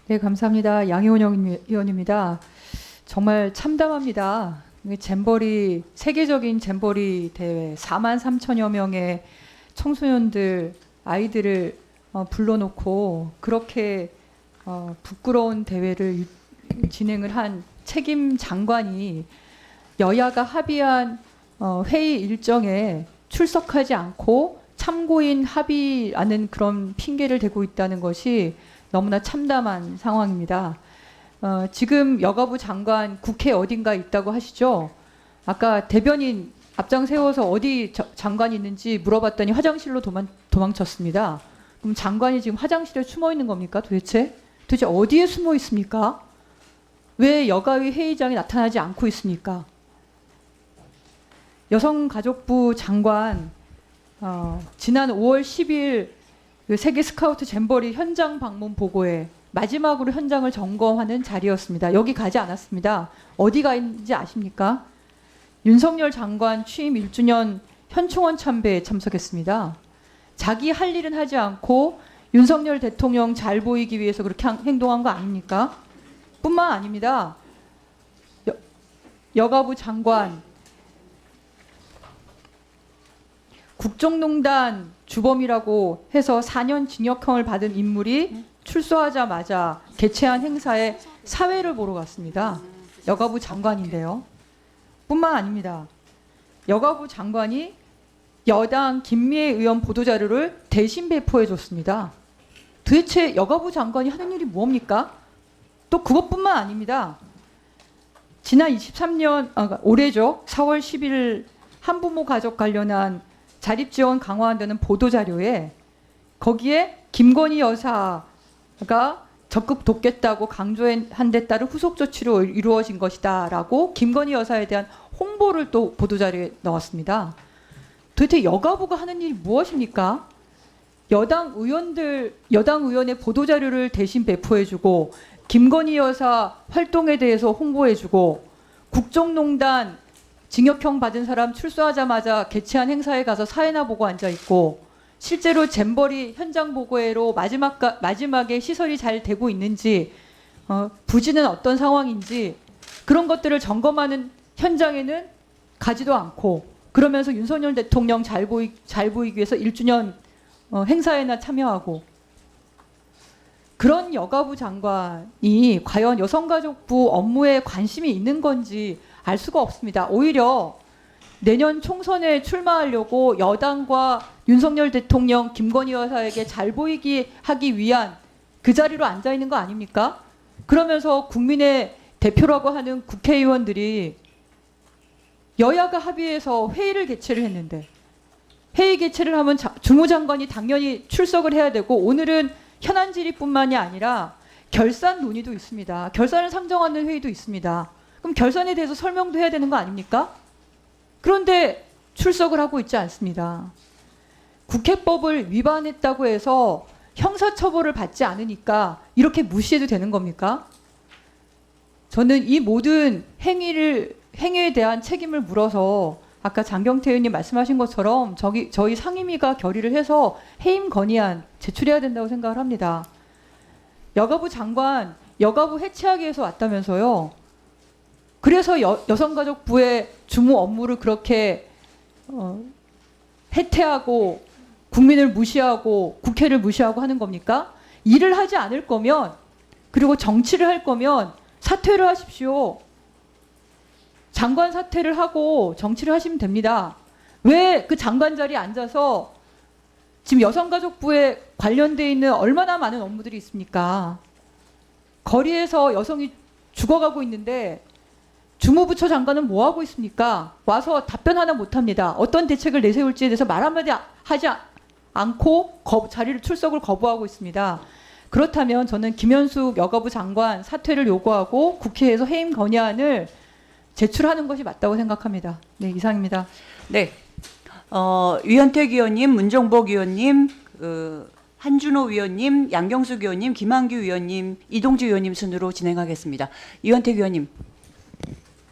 네, 감사합니다. 양효은영 의원입니다. 정말 참담합니다. 잼버리, 세계적인 잼버리 대회 4만 3천여 명의 청소년들, 아이들을 불러놓고 그렇게 부끄러운 대회를 진행을 한 책임 장관이 여야가 합의한 회의 일정에 출석하지 않고 참고인 합의하는 그런 핑계를 대고 있다는 것이 너무나 참담한 상황입니다. 지금 여가부 장관 국회 어딘가 있다고 하시죠? 아까 대변인 앞장 세워서 어디 장관이 있는지 물어봤더니 화장실로 도망쳤습니다. 그럼 장관이 지금 화장실에 숨어 있는 겁니까? 도대체 어디에 숨어 있습니까? 왜 여가위 회의장에 나타나지 않고 있습니까? 여성가족부 장관 지난 5월 10일 그 세계 스카우트 잼버리 현장 방문 보고에 마지막으로 현장을 점검하는 자리였습니다. 여기 가지 않았습니다. 어디가 있는지 아십니까? 윤석열 장관 취임 1주년 현충원 참배에 참석했습니다. 자기 할 일은 하지 않고 윤석열 대통령 잘 보이기 위해서 그렇게 행동한 거 아닙니까? 뿐만 아닙니다. 여가부 장관, 국정농단 주범이라고 해서 4년 징역형을 받은 인물이 출소하자마자 개최한 행사에 사회를 보러 갔습니다. 여가부 장관인데요. 뿐만 아닙니다. 여가부 장관이 여당 김미애 의원 보도자료를 대신 배포해 줬습니다. 도대체 여가부 장관이 하는 일이 뭡니까? 또 그것뿐만 아닙니다. 지난 23년, 올해죠. 4월 11일 한부모 가족 관련한 자립지원 강화한다는 보도자료에 거기에 김건희 여사가 적극 돕겠다고 강조한 데 따른 후속 조치로 이루어진 것이다 라고 김건희 여사에 대한 홍보를 또 보도자료에 넣었습니다. 도대체 여가부가 하는 일이 무엇입니까? 여당 의원의 보도자료를 대신 배포해주고 김건희 여사 활동에 대해서 홍보해주고 국정농단 징역형 받은 사람 출소하자마자 개최한 행사에 가서 사회나 보고 앉아있고 실제로 잼버리 현장 보고회로 마지막에 시설이 잘 되고 있는지 부지는 어떤 상황인지 그런 것들을 점검하는 현장에는 가지도 않고 그러면서 윤석열 대통령 잘 보이기 위해서 1주년 행사에나 참여하고 그런 여가부 장관이 과연 여성가족부 업무에 관심이 있는 건지 알 수가 없습니다. 오히려 내년 총선에 출마하려고 여당과 윤석열 대통령, 김건희 여사에게 잘 보이기 하기 위한 그 자리로 앉아 있는 거 아닙니까? 그러면서 국민의 대표라고 하는 국회의원들이 여야가 합의해서 회의를 개최를 했는데 회의 개최를 하면 주무장관이 당연히 출석을 해야 되고 오늘은 현안 질의뿐만이 아니라 결산 논의도 있습니다. 결산을 상정하는 회의도 있습니다. 그럼 결산에 대해서 설명도 해야 되는 거 아닙니까? 그런데 출석을 하고 있지 않습니다. 국회법을 위반했다고 해서 형사처벌을 받지 않으니까 이렇게 무시해도 되는 겁니까? 저는 이 모든 행위에 대한 책임을 물어서 아까 장경태 의원님 말씀하신 것처럼 저희 상임위가 결의를 해서 해임 건의안 제출해야 된다고 생각을 합니다. 여가부 장관, 여가부 해체하기 위해서 왔다면서요. 그래서 여성가족부의 주무 업무를 그렇게 해태하고 국민을 무시하고 국회를 무시하고 하는 겁니까? 일을 하지 않을 거면 그리고 정치를 할 거면 사퇴를 하십시오. 장관 사퇴를 하고 정치를 하시면 됩니다. 왜 그 장관 자리에 앉아서 지금 여성가족부에 관련돼 있는 얼마나 많은 업무들이 있습니까? 거리에서 여성이 죽어가고 있는데 주무부처 장관은 뭐 하고 있습니까? 와서 답변 하나 못합니다. 어떤 대책을 내세울지에 대해서 말 한마디 하지 않고 자리를 출석을 거부하고 있습니다. 그렇다면 저는 김현숙 여가부 장관 사퇴를 요구하고 국회에서 해임 건의안을 제출하는 것이 맞다고 생각합니다. 네, 이상입니다. 네, 위원택 의원님, 문정복 의원님, 한준호 위원님, 양경숙 의원님, 김한규 의원님, 이동주 의원님 순으로 진행하겠습니다. 위원택 의원님.